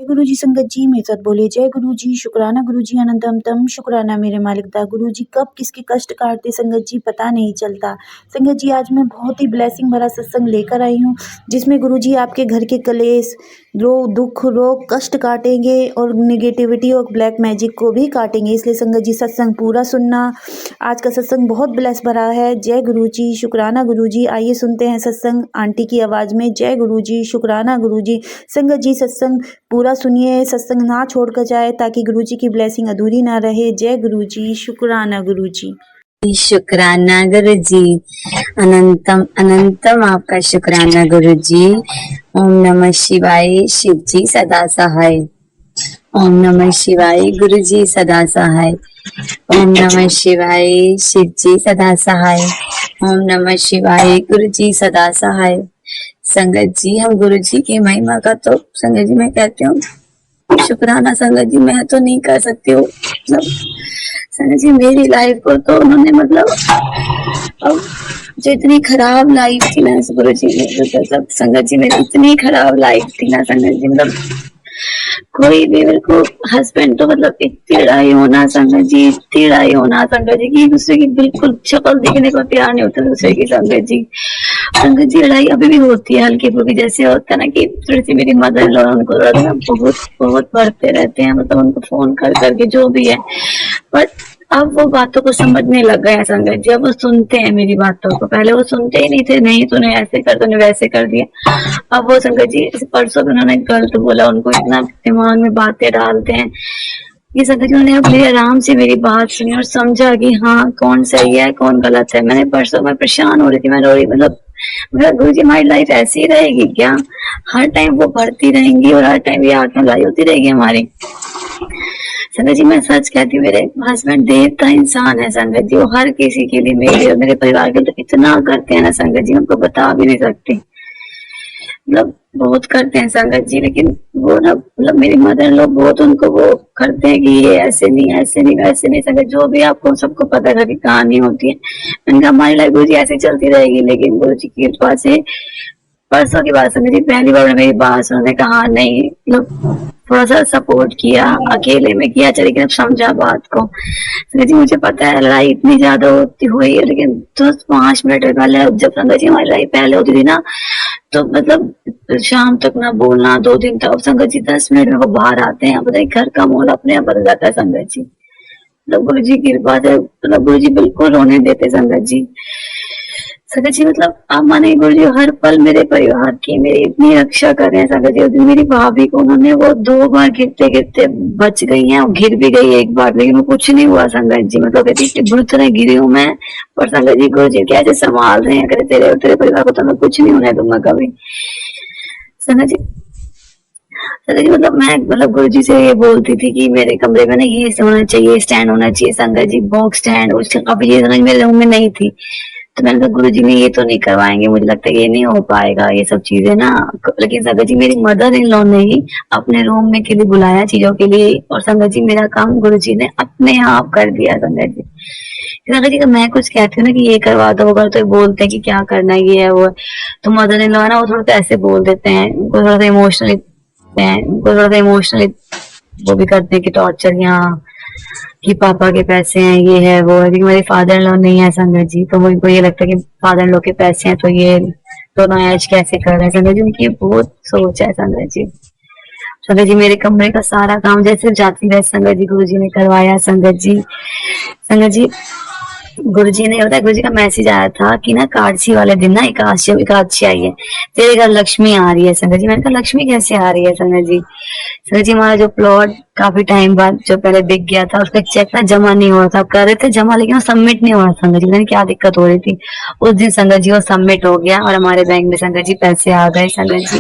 गुरु जी संगत जी मेरे साथ बोले जय गुरु जी, शुक्राना गुरु जी, अनंतम तम शुक्राना मेरे मालिक दा। गुरु जी कब किसके कष्ट काटते संगत जी पता नहीं चलता। संगत जी आज मैं बहुत ही ब्लेसिंग भरा सत्संग लेकर आई हूँ, जिसमें गुरु जी आपके घर के कलेश, रोग, दुख, रोग, कष्ट काटेंगे और नेगेटिविटी और ब्लैक मैजिक को भी काटेंगे। इसलिए संगत जी सत्संग पूरा सुनना। आज का सत्संग बहुत ब्लेस भरा है। जय गुरु जी, शुक्राना गुरु जी। आइए सुनते हैं सत्संग आंटी की आवाज में। जय गुरु जी, शुक्राना गुरु जी। संगत जी सत्संग पूरा सुनिए, सत्संग ना छोड़कर जाए ताकि गुरु जी की ब्लेसिंग अधूरी ना रहे। जय गुरु जी, शुक्राना गुरु जी। शुक्राना गुरु जी, अनंतम अनंतम आपका शुक्राना गुरु जी। ओम नमः शिवाय, शिव जी सदा सहाय। ओम नमः शिवाय, गुरु जी सदा सहाय। ओम नमः शिवाय, शिव जी सदा सहाय। ओम नमः शिवाय, गुरु जी सदा सहाय। संगत जी हम गुरु जी की महिमा का तो संगत जी मैं कहती हूँ शुक्राना संगत जी मैं तो नहीं कर सकती हूँ। संगत जी मेरी लाइफ को तो उन्होंने अब जो इतनी खराब लाइफ थी ना गुरु जी सब संगत जी मेरी इतनी खराब लाइफ थी ना संगत जी कोई भी मेरे को हस्बैंड तो इतनी लड़ाई होना संगत जी, इतनी लड़ाई होना संगत जी की एक दूसरे की बिल्कुल शक्ल देखने को तैयार नहीं होता दूसरे की संगत जी। संगत जी लड़ाई अभी भी होती है हल्की फुल्की, जैसे होता है ना कि थोड़ी सी मेरी मदर इन लॉ उनको बहुत बहुत बढ़ते रहते हैं, उनको फोन कर करके जो भी है, बट अब वो बातों को समझने लग गए हैं संगत जी। अब वो सुनते हैं मेरी बातों को, पहले वो सुनते ही नहीं थे, नहीं तूने ऐसे कर तूने वैसे कर दिया। अब वो संगत जी परसों भी उन्होंने गलत बोला, उनको इतना दिमाग में बातें डालते हैं ये संगत जी। उन्होंने अब आराम से मेरी बात सुनी और समझा कि हाँ कौन सही है कौन गलत है। मैंने परसों मैं परेशान हो रही थी, मैं रो रही मेरा गुरु जी हमारी लाइफ ऐसी ही रहेगी क्या? हर टाइम वो बढ़ती रहेंगी और हर टाइम ये आंख में लड़ाई होती रहेगी हमारी? संगत जी मैं सच कहती हूँ, मेरे हस्बैंड देवता इंसान है संगत जी। वो हर किसी के लिए, मेरे और मेरे परिवार के लिए तो इतना करते हैं ना संगत जी, उनको बता भी नहीं सकते, बहुत करते हैं संगत जी। लेकिन वो ना मेरी मदर लोग बहुत उनको वो करते हैं कि ये ऐसे नहीं ऐसे नहीं वैसे नहीं। संगत जो भी आपको सबको पता है कहानी होती है, मैंने हमारी लाइफ गुरु जी ऐसी चलती रहेगी। लेकिन गुरु जी की कृपा से परसों की बात संगत जी, पहली बार मेरी बात उन्होंने कहा नहीं, थोड़ा सा सपोर्ट किया, अकेले में किया चले, लेकिन अब समझा बात को। संगत जी मुझे पता है लड़ाई इतनी ज्यादा होती हुई है, लेकिन 5 मिनट पहले जब संगत जी हमारी लड़ाई पहले होती थी ना, तो शाम तक ना बोलना 2 दिन तक। अब संगत जी 10 मिनट में वो बाहर आते हैं, बताइए घर का माहौल अपने आप बदल जाता है संगत जी। गुरु जी की कृपा से गुरु जी बिल्कुल रोने देते संगत जी। संगत जी आप माने गुरु जी हर पल मेरे परिवार की मेरी इतनी रक्षा कर रहे हैं संगत जी। मेरी भाभी को उन्होंने वो 2 बार गिरते गिरते बच गई हैं, गिर भी गई एक बार, लेकिन वो कुछ नहीं हुआ संगत जी। कहती बुरी तरह गिरी हूँ मैं, पर संगत जी गुरु जी कैसे संभाल रहे हैं, तेरे परिवार को तो मैं कुछ नहीं होने दूंगा कभी। संगत जी मैं गुरु जी से ये बोलती थी कि मेरे कमरे में ना ये होना चाहिए, स्टैंड होना चाहिए संगत जी, बॉक्स स्टैंड, उसकी काफी चीजें मेरे रूम में नहीं थी। तो मैंने कहा गुरु जी ने ये तो नहीं करवाएंगे, मुझे लगता है ये नहीं हो पाएगा ये सब चीजें ना। लेकिन संगत जी मेरी मदर इन लॉ ने ही अपने रूम में के लिए बुलाया चीजों के लिए, और संगत जी मेरा काम गुरु जी ने अपने आप कर दिया संगत जी। संगत जी मैं कुछ कहती हूँ ना कि ये करवा दो, अगर तो बोलते हैं कि क्या करना है ये है वो है, तो मदर इन लॉ है ना वो थोड़ा सा ऐसे बोल देते हैं, उनको थोड़ा सा इमोशनली वो भी करते हैं कि टॉर्चर यहाँ कि पापा के पैसे हैं ये है वो है। मेरे फादर इन लॉ नहीं है संगत जी, तो मुझको ये लगता है कि फादर इन लॉ के पैसे हैं तो ये दोनों ऐश कैसे कर रहे हैं संगत जी, उनकी बहुत सोच है संगत जी। संगत जी मेरे कमरे का सारा काम जैसे जाती रहे संगत जी गुरु जी ने करवाया संगत जी। संगत जी गुरु जी ने बताया, गुरु जी का मैसेज आया था कि ना एकादशी वाले दिन ना एकादशी आई है, तेरे घर लक्ष्मी आ रही है संगत जी। मैंने कहा लक्ष्मी कैसे आ रही है संगत जी? संगत जी हमारा जो प्लॉट काफी टाइम बाद जो पहले बिक गया था उसका चेक ना जमा नहीं हुआ था, कर रहे थे जमा लेकिन वो सबमिट नहीं हुआ संगत जी। क्या दिक्कत हो रही थी उस दिन संगत जी, वो सबमिट हो गया और हमारे बैंक में संगत जी पैसे आ गए संगत जी।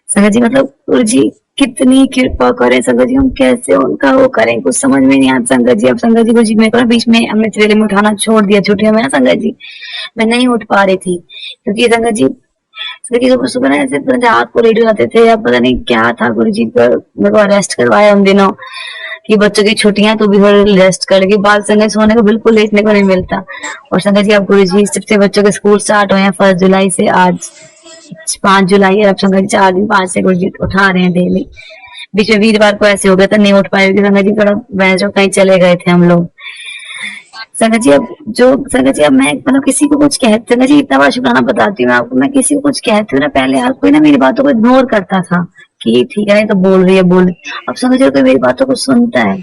संगत जी गुरु जी कितनी कृपा करें संगत जी, हम कैसे उनका वो करें कुछ समझ में नहीं आता संगत जी। अब संगत जी गुरु जी मेरे को बीच में हमने ट्रेले में उठाना छोड़ दिया छुट्टियों में ना संगत जी, मैं नहीं उठ पा रही थी क्योंकि संगत जी सुबह ना ऐसे रात को रेडियो आते थे, अब पता नहीं क्या था गुरु जी मेरे को अरेस्ट करवाया उन दिनों कि बच्चों की छुट्टियां तो भी रेस्ट करके बाद संगत सोने को बिल्कुल लेटने को नहीं मिलता। और संगत जी अब गुरु जी सबसे बच्चों के स्कूल स्टार्ट हुए हैं 1 जुलाई से, आज 5 जुलाई है, अब संगत जी 4 दिन 5 से गुरु जी उठा रहे हैं डेली। बीच में वीरवार को ऐसे हो गया था, नहीं उठ पाए क्योंकि संगत जी थोड़ा मैं जो कहीं चले गए थे हम लोग। संगत जी अब जो संगत जी अब मैं मतलब किसी को कुछ कहती, संगत जी इतना बड़ा शुक्राना बताती हूँ मैं आपको, मैं किसी को कुछ कहती हूँ ना, पहले हर कोई ना मेरी बातों को इग्नोर करता था कि ठीक है नहीं तो बोल रही है बोल रही। अब संगत जी कोई मेरी बातों को सुनता है,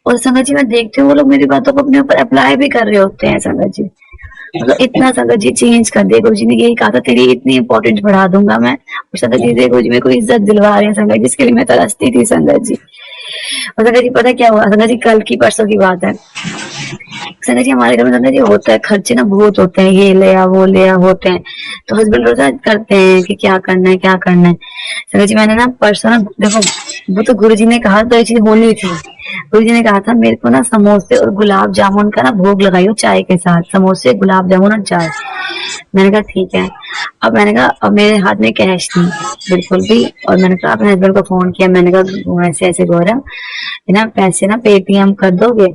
और संगत जी मैं देखती हूँ वो लोग मेरी बातों को अपने ऊपर अप्लाई भी कर रहे होते हैं संगत जी। मतलब इतना संगत जी चेंज कर दिया, गुरु जी ने यही कहा था तेरी इतनी इंपॉर्टेंस बढ़ा दूंगा मैं, और संगत जी देखो जी मेरे को इज्जत दिलवा रहे हैं संगत जी, जिसके लिए मैं तरसती थी संगत जी। और संगत जी पता क्या हुआ संगत जी, कल की परसों की बात है संगत जी, हमारे घर में संगत जी होता है खर्चे ना बहुत होते हैं, ये ले आ वो ले आ होते हैं, तो हस्बैंड रोजा करते हैं कि क्या करना है क्या करना है। संगत जी मैंने ना परसों ना देखो, वो तो गुरु जी ने कहा तो ये चीज होनी थी, गुरु जी ने कहा था मेरे को ना समोसे और गुलाब जामुन का ना भोग लगाइयो चाय के साथ, समोसे गुलाब जामुन और चाय। मैंने कहा ठीक है। अब मैंने कहा अब मेरे हाथ में कैश नहीं बिल्कुल भी, और मैंने कहा अपने हस्बैंड को फोन किया, मैंने कहा ऐसे ऐसे गौरव ना पैसे ना पेटीएम कर दोगे।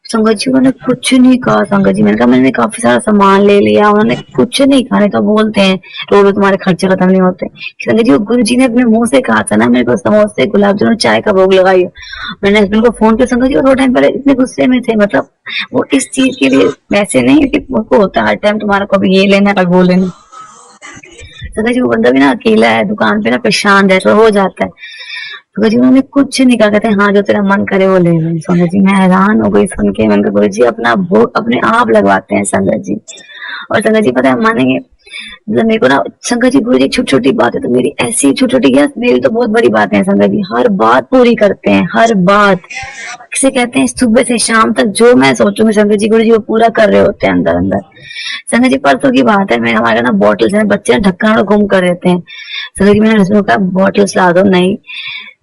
संगत जी उन्होंने कुछ नहीं कहा संगत जी, मैंने कहा मैंने काफी सारा सामान ले लिया, उन्होंने कुछ नहीं कहा, नहीं तो बोलते हैं रोज तुम्हारे खर्चे खत्म नहीं होते। संगत जी गुरु जी ने अपने मुंह से कहा था ना मेरे को समोसे गुलाब जामुन चाय का भोग लगाइयो। मैंने हस्बैंड को फोन किया संगत जी, और वो टाइम पर इतने गुस्से में थे, मतलब वो इस चीज के लिए वैसे नहीं कि उनको होता हर टाइम तुम्हारा कभी ये लेना कभी वो लेना। संगत जी वो बंदा भी ना अकेला है दुकान पे ना, परेशान रहता हो जाता है। गुरु जी उन्होंने कुछ नहीं कहा, कहते हाँ जो तेरा मन करे वो ले ले। संगत जी मैं हैरान हो गई सुन के, मैंने कहा गुरु जी अपना भोग अपने आप लगवाते हैं संगत जी। और संगत जी पता है मानेंगे, मतलब मेरे को ना संगत जी गुरु जी छोटी छोटी बात है तो मेरी ऐसी छोटी छोटी क्या मेरी तो बहुत बड़ी बातें हैं संगत जी, हर बात पूरी करते हैं हर बात। किसे कहते हैं सुबह से शाम तक जो मैं सोचूंगी संगत जी गुरु जी वो पूरा कर रहे होते हैं अंदर अंदर। संगत जी परसों की बात है, मैं हमारे ना बॉटल्स हैं, बच्चे ढक्कन घूम कर रहते हैं। संगत जी मैंने हस्बैंड को कहा बॉटल्स ला दो, नहीं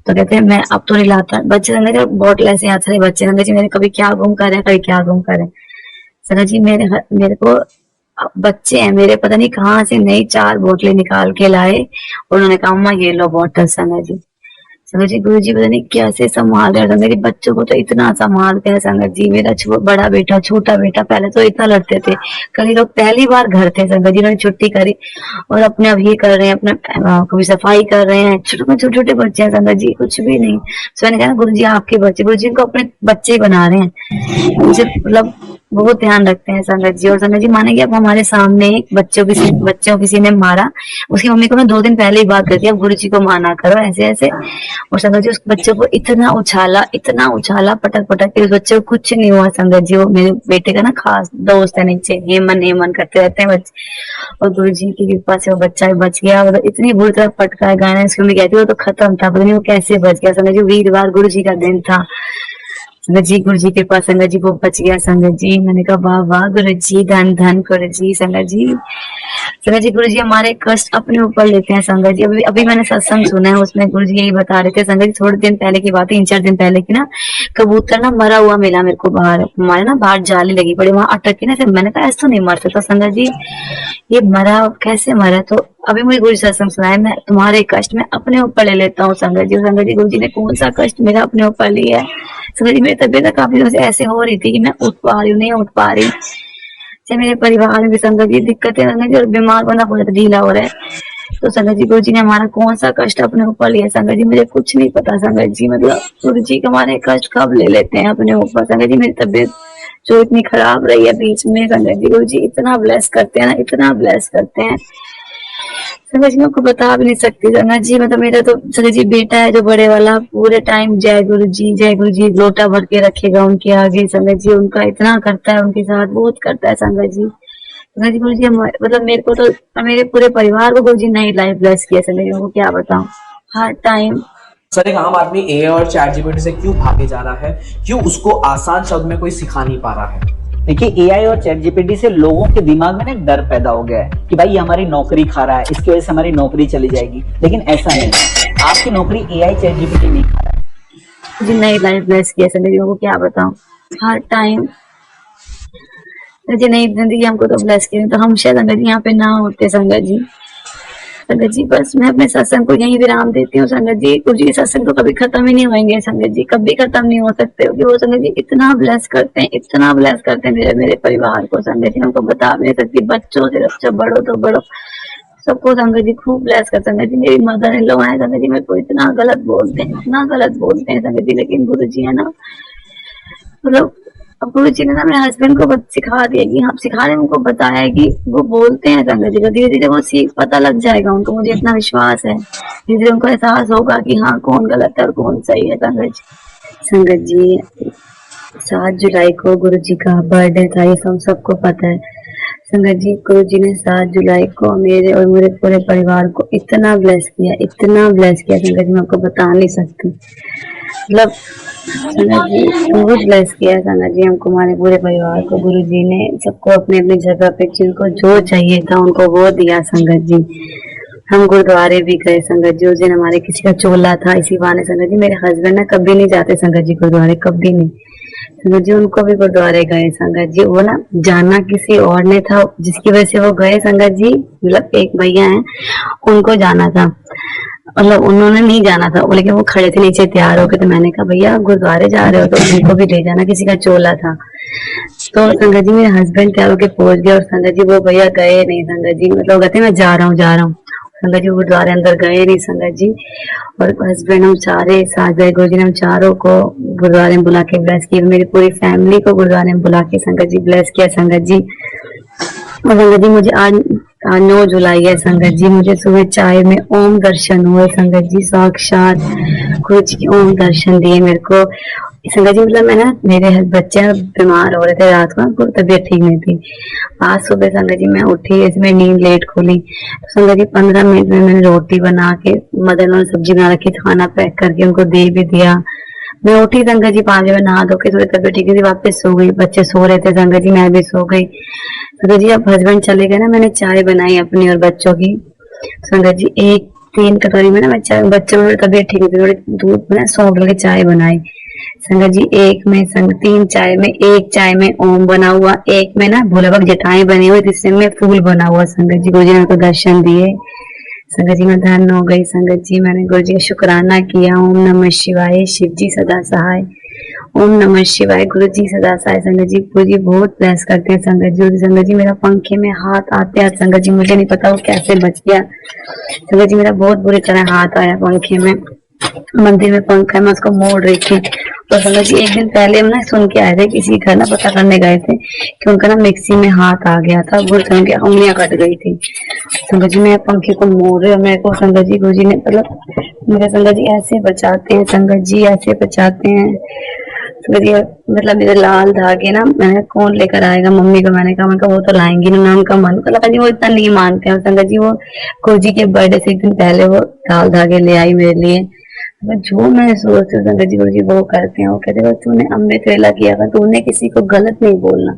तो कहते हैं मैं अब तो नहीं लाता। बच्चे संगत जी बॉटल ऐसे हाथ से बच्चे संगत जी मेरे कभी क्या गुम कर रहे हैं कभी क्या गुम कर रहे हैं। संगत जी मेरे को बच्चे हैं मेरे पता नहीं कहाँ से नई 4 बोतलें निकाल के लाए, और उन्होंने कहा अम्मा ये लो बॉटल। संगत जी संगत जी गुरु जी पता नहीं कैसे संभाल रहे थे मेरे बच्चों को, तो इतना संभालते हैं संगत जी। मेरा बड़ा बेटा छोटा बेटा पहले तो इतना लड़ते थे, कल ये लोग पहली बार घर थे संगत जी, उन्होंने छुट्टी करी और अपने अब ये कर रहे हैं, अपना कभी सफाई कर रहे हैं, छोटे छोटे बच्चे हैं संगत जी कुछ भी नहीं। तो मैंने कहा गुरु जी आपके बच्चे, गुरु जी को अपने बच्चे बना रहे हैं मुझे, मतलब बहुत ध्यान रखते हैं संगत जी। और संगत जी मानेंगे अब हमारे सामने बच्चों किसी ने मारा, उसकी मम्मी को मैं 2 दिन पहले ही बात करती अब गुरु जी को माना करो ऐसे ऐसे। और संगत जी उस बच्चे को इतना उछाला पटक पटक के, उस बच्चे को कुछ नहीं हुआ संगत जी। वो मेरे बेटे का ना खास दोस्त है नीचे, हेमन करते रहते हैं बच्चे, और गुरु जी की कृपा से वो बच्चा भी बच गया। मतलब इतनी बुरी तरह पटका है गाना, इसकी मम्मी कहती वो तो खत्म था, पता नहीं वो कैसे बच गया। संगत जी वीरवार गुरु जी का दिन था संगत जी, गुरु जी के पास संगत जी वो बच गया संगत जी। मैंने कहा वाह वाह गुरु जी, धन धन गुरु जी। संगत जी गुरु जी हमारे कष्ट अपने ऊपर लेते हैं संगत जी। अभी मैंने सत्संग सुना है, उसमें गुरु जी यही बता रहे थे संगत जी, थोड़े दिन पहले की बात है 3-4 दिन पहले की ना, कबूतर ना मरा हुआ मिला मेरे को बाहर, हमारे ना बाहर जाली लगी पड़ी वहां अटक के ना, मैंने कहा ऐसा नहीं मर सकता संगत जी, ये मरा कैसे मरा। तो अभी मुझे गुरु सत्संग सुना है, मैं तुम्हारे कष्ट में अपने ऊपर ले लेता हूँ संगत जी। संगत जी गुरु जी ने कौन सा कष्ट मेरा अपने ऊपर लिया है संगत जी। मेरी तबीयत काफी दिनों से ऐसे हो रही थी कि मैं उठ पा रही हूँ नहीं उठ पा रही, से मेरे परिवार में भी संगत जी दिक्कतें संगत जी, और बीमार बंदा बहुत ढीला हो रहा है। तो संगत जी गुरु जी ने हमारा कौन सा कष्ट अपने ऊपर लिया संगत जी, मुझे कुछ नहीं पता संगत जी। मतलब गुरु जी हमारे कष्ट कब ले लेते हैं अपने ऊपर संगत जी। मेरी तबीयत जो इतनी खराब रही है बीच में संगत जी, गुरु जी इतना ब्लेस करते हैं ना, इतना ब्लेस करते हैं संगत जी, मैं आपको बता भी नहीं सकती संगत जी। मतलब मेरा तो संगत जी बेटा है जो बड़े वाला, पूरे टाइम जय गुरु जी लोटा भर के रखेगा उनके आगे संगत जी, उनका इतना करता है उनके साथ, बहुत करता है संगत जी। संगत जी गुरु जी मतलब मेरे को तो मेरे पूरे परिवार को गुरु जी नई लाइफ ब्लेस किया संगत जी, उनको क्या बताऊं हर टाइम। सर एक आम आदमी एआई और चैट जीपीटी से क्यों भागे जा रहा है, क्यों उसको आसान शब्द में कोई सिखा नहीं पा रहा है? देखिए एआई और चैट जीपीटी से लोगों के दिमाग में ना एक डर पैदा हो गया है कि भाई ये हमारी नौकरी खा रहा है, इसकी वजह से हमारी नौकरी चली जाएगी, लेकिन ऐसा नहीं है, आपकी नौकरी एआई चैट जीपीटी नहीं खा रहा है। जी नई लाइफ ब्लेस किया संगत जी, उनको क्या बताऊं हर टाइम जी नई जिंदगी हमको तो ब्लेस किया, तो हम शायद संगत जी यहाँ पे ना होते संगत जी। संगत जी बस मैं अपने सत्संग को यही विराम देती हूँ संगत जी। गुरु जी सत्संग तो कभी खत्म ही नहीं होंगे संगत जी, कभी खत्म नहीं हो सकते, क्योंकि वो संगत जी इतना ब्लेस करते हैं, इतना ब्लेस करते हैं मेरे परिवार को संगत जी, हमको बता भी नहीं सकती, बच्चों से बच्चों बड़ो तो बड़ो सबको संगत जी खूब ब्लेस कर। संगत जी मेरी मदर इन लॉ है संगत जी, मेरे को इतना गलत बोलते हैं, इतना गलत बोलते हैं संगत जी, लेकिन गुरु जी है ना, मतलब अब गुरु जी ने ना मेरे हस्बैंड को सिखा दिया कि हाँ, सिखाने उनको बताया है कि वो बोलते हैं संगत जी, धीरे धीरे वो सीख पता लग जाएगा उनको, मुझे इतना विश्वास है, धीरे धीरे उनको एहसास होगा कि हाँ कौन गलत है और कौन सही है संगत जी। संगत जी 7 जुलाई को गुरु जी का बर्थडे था, ये सबको पता है। संगत जी गुरु जी ने 7 जुलाई को मेरे और मेरे पूरे परिवार को इतना ब्लेस किया, इतना ब्लेस किया संगत जी, मैं आपको बता नहीं सकती। मतलब संगत जी बहुत ब्लेस किया संगत जी हमको, हमारे पूरे परिवार को गुरु जी ने सबको अपने अपनी जगह पे जिनको जो चाहिए था उनको वो दिया संगत जी। हम गुरुद्वारे भी गए संगत जी, उस दिन हमारे किसी का चोला था, इसी बहाने संगत जी मेरे हस्बैंड ना कभी नहीं जाते संगत जी गुरुद्वारे, कभी नहीं संगत जी, उनको भी गुरुद्वारे गए संगत जी। वो ना जाना किसी और ने था जिसकी वजह से वो गए संगत जी, मतलब एक भैया हैं उनको जाना था, मतलब उन्होंने नहीं जाना था, लेकिन वो खड़े थे नीचे तैयार होके, तो मैंने कहा भैया गुरुद्वारे जा रहे हो तो उनको भी ले जाना, किसी का चोला था। तो संगत जी मेरे हस्बैंड तैयार होके पहुंच गए और संगत जी वो भैया गए नहीं संगत जी, मतलब कहते मैं जा रहा हूँ संगत जी, गुरुद्वारे अंदर गए नहीं संगत जी। और हस्बैंड हम सारे साथ गए, गुरु जी ने हम चारों को गुरुद्वारे में बुला के ब्लेस किया, मेरी पूरी फैमिली को गुरुद्वारे में बुला के संगत जी ब्लेस किया संगत जी। और संगत जी मुझे आज 9 जुलाई है संगत जी, मुझे सुबह चाय में ओम दर्शन हुए संगत जी, साक्षात गुरु जी के ओम दर्शन दिए मेरे को संगत जी। मतलब मैं ना, मेरे बच्चे बीमार हो रहे थे रात को, तबीयत ठीक नहीं थी। आज सुबह संगत जी मैं उठी, इसमें नींद लेट खुली, तो संगत जी 15 मिनट में मैंने रोटी बना के, मदर ने सब्जी बना रखी, खाना पैक करके उनको दे भी दिया। मैं उठी संगत जी 5 बजे, नहा धो के थोड़ी तबीयत ठीक थी, वापस सो गई, बच्चे सो रहे थे संगत जी, मैं भी सो गई संगत जी। अब हस्बैंड चले गए ना, मैंने चाय बनाई अपनी और बच्चों की संगत जी, 3 कटोरी में ना मैं चाय, बच्चों में तबीयत ठीक थी, थोड़ी दूध में सौंफ डाल के चाय बनाई संगत जी। 3 चाय में, 1 चाय में ओम बना हुआ, 1 में ना भोले बाबा जटाएं बनी हुई, तीसरे में फूल बना हुआ संगत जी। गुरु जी ने उनको दर्शन दिए संगत जी, मैं धन्य हो गई संगत जी, मैंने गुरु जी का शुक्राना किया। ओम नमः शिवाय, शिव जी सदा सहाय। ओम नमः शिवाय, गुरु जी सदा सहाय संगत जी। गुरु जी बहुत ब्लेस करते हैं संगत जी। संगत जी मेरा पंखे में हाथ आते हैं संगत जी, मुझे नहीं पता वो कैसे बच गया संगत जी, मेरा बहुत बुरी तरह हाथ आया पंखे में, मंदिर में पंखा है, मैं उसको मोड़ रही थी। तो संगत जी एक दिन पहले हम ना सुन के आए थे, किसी घर ना पता करने गए थे कि उनका ना मिक्सी में हाथ आ गया था, वो संगत जी उंगलियां कट गई थी संगत जी। मैं पंखे को मोड़ रही हूँ, मेरे को संगत जी गुरु जी ने मतलब मेरे संगत जी ऐसे बचाते हैं संगत जी, ऐसे बचाते हैं संगत जी। मतलब मेरे लाल धागे ना, मैंने कौन लेकर आएगा, मम्मी को मैंने कहा वो तो लाएंगी ना, उनका मन को लगा जी वो इतना नहीं मानते हैं संगत जी। वो गुरु जी के बर्थडे से 1 दिन पहले वो लाल धागे ले आई मेरे लिए, जो मैं सोचती हूँ संगत जी गुरु जी वो करते हैं। वो कहते हैं तूने अमृत वेला किया था, तूने किसी को गलत नहीं बोलना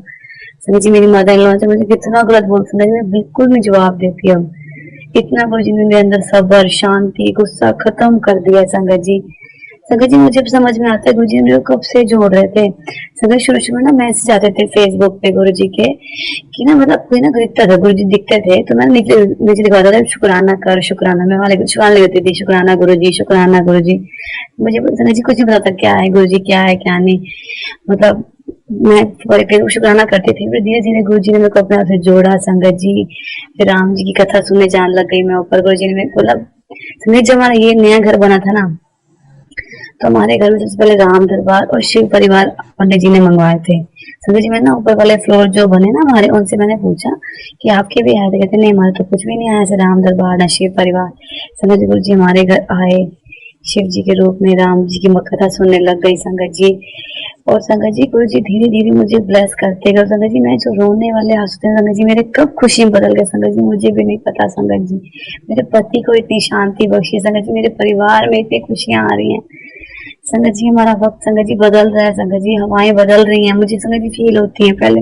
संगत जी। मेरी मदर इन लॉ से मुझे कितना गलत बोल संगत जी, मैं बिल्कुल नहीं जवाब देती अब, इतना गुरु जी ने मेरे अंदर सब्र, शांति, गुस्सा खत्म कर दिया संगत जी। संगत जी मुझे समझ में आता है गुरु जी मेरे को कब से जोड़ रहे थे संगत। शुरू में ना मैसेज आते थे फेसबुक पे गुरु जी के कि ना, मतलब कोई ना दिखता था, गुरु जी दिखते थे तो मैं नीचे लिखवाता था शुक्राना कर, शुक्राना, मैं वहां शुक्राना लिखती थी, शुक्राना गुरु जी, शुक्राना गुरु जी। मुझे संगत जी कुछ नहीं पता था क्या है गुरु जी, क्या है क्या नहीं, मतलब मैं शुक्राना करती थी। फिर धीरे धीरे गुरु जी ने मेरे को अपने आप से जोड़ा संगत जी। फिर राम जी की कथा सुनने जान लग गई मैं ऊपर। गुरु जी ने मेरे को मतलब जब हमारा ये नया घर बना था ना, तो हमारे घर में सबसे पहले राम दरबार और शिव परिवार पंडित जी ने मंगवाए थे संगत जी। मैं ना ऊपर वाले फ्लोर जो बने ना हमारे, उनसे मैंने पूछा कि आपके भी आए थे, कहते नहीं हमारे तो कुछ भी नहीं आया, ऐसे राम दरबार ना शिव परिवार संगत जी। गुरु जी हमारे घर आए शिव जी के रूप में, राम जी की कथा सुनने लग गई संगत जी। और संगत जी गुरु जी धीरे धीरे मुझे ब्लेस करते गए संगत जी। मैं जो रोने वाले हंसते हैं संगत जी, मेरे कब खुशी में बदल गए संगत जी, मुझे भी नहीं पता संगत जी। मेरे पति को इतनी शांति बख्शी संगत जी, मेरे परिवार में इतनी खुशियां आ रही हैं संगत जी। हमारा वक्त संगत जी बदल रहा है संगत जी, हवाएं बदल रही हैं, मुझे संगत जी फील होती है। पहले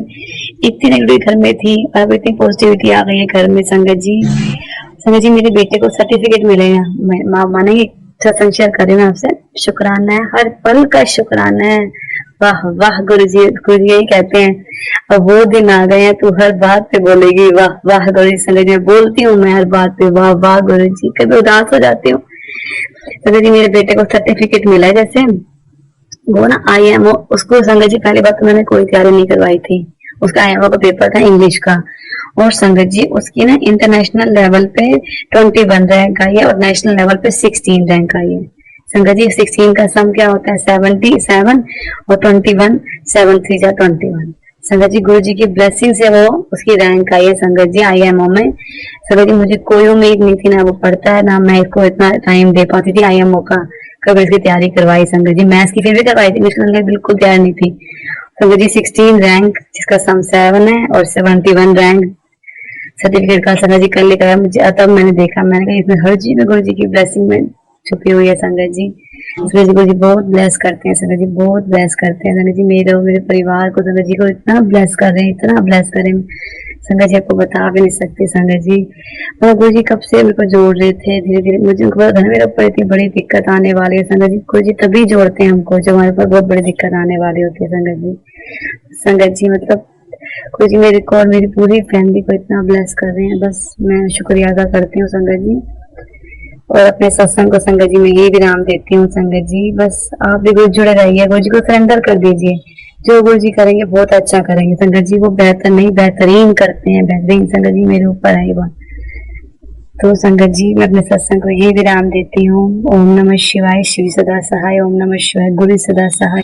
इतनी नेगेटिव घर में थी, अब इतनी पॉजिटिविटी आ गई है घर में संगत जी। संगत जी मेरे बेटे को सर्टिफिकेट मिलेगा, मानेंगे सत्संग शेयर कर रही हूँ आपसे, शुक्राना है, हर पल का शुक्राना है। वाह वाह गुरु जी यही कहते हैं, अब वो दिन आ गए हैं, तू हर बात पे बोलेगी वाह वाह गुरु जी। संगत जी बोलती हूँ मैं हर बात पे वाह वाह गुरु जी, कभी उदास हो जाती हूँ संगत जी। मेरे बेटे को सर्टिफिकेट मिला है, जैसे वो ना IMO, उसको संगत जी पहली बात तो मैंने कोई तैयारी नहीं करवाई थी, उसका IMO का पेपर था इंग्लिश का, और संगत जी उसकी ना इंटरनेशनल लेवल पे 21 रैंक आई है और नेशनल लेवल पे 16 रैंक आई है। संगत जी 16 का सम क्या होता है 77 और 21 7 3 जा 21। संगत जी गुरु जी की ब्लेसिंग से वो उसकी रैंक आई है संगत जी IMO में। संगत जी मुझे कोई उम्मीद नहीं थी, ना वो पढ़ता है ना मैं इसको इतना टाइम दे पाती थी IMO का। कभी इसकी तैयारी करवाई संगत जी, मैथ्स की फिर भी करवाई थी, इंग्लिश बिल्कुल तैयार नहीं थी। संगत जी 16 रैंक जिसका सम 7 है और 71 रैंक सर्टिफिकेट का संगत जी कल लेकर आया मुझे। तब मैंने देखा, मैंने कहा इसमें हर चीज में गुरु जी की ब्लेसिंग में छुपी हुई है संगत जी। संगत जी गुरु जी बहुत ब्लेस करते हैं, संगत जी बहुत ब्लेस करते हैं संगत जी, मेरे और मेरे परिवार को संगत जी को इतना ब्लेस कर रहे हैं, इतना ब्लेस कर रहे हैं संगत जी, आपको बता भी नहीं सकते संगत जी। और गुरु जी कब से मेरे को जोड़ रहे थे, धीरे धीरे मुझे उनको पता था मेरे ऊपर इतनी बड़ी दिक्कत आने वाली है संगत जी। गुरु जी तभी जोड़ते हैं हमको जब हमारे ऊपर बहुत बड़ी दिक्कत आने वाली होती है संगत जी। संगत जी मतलब गुरु जी मेरे को और मेरी पूरी फैमिली को इतना ब्लेस कर रहे हैं, बस मैं शुक्रिया अदा करती हूँ संगत जी। और अपने सत्संग को संगत जी में यही विराम देती हूँ संगत जी। बस आप भी गुरु जुड़े रहिए, गुरु जी को सरेंडर कर दीजिए, जो गुरु जी करेंगे बहुत अच्छा करेंगे संगत जी। वो बेहतर नहीं बेहतरीन करते हैं, बेहतरीन संगत जी मेरे ऊपर है वो। तो संगत जी मैं अपने सत्संग को यही विराम देती हूँ। ओम नमः शिवाय, शिव सदा सहाय। ओम नमः शिवाय, गुरु सदा सहाय।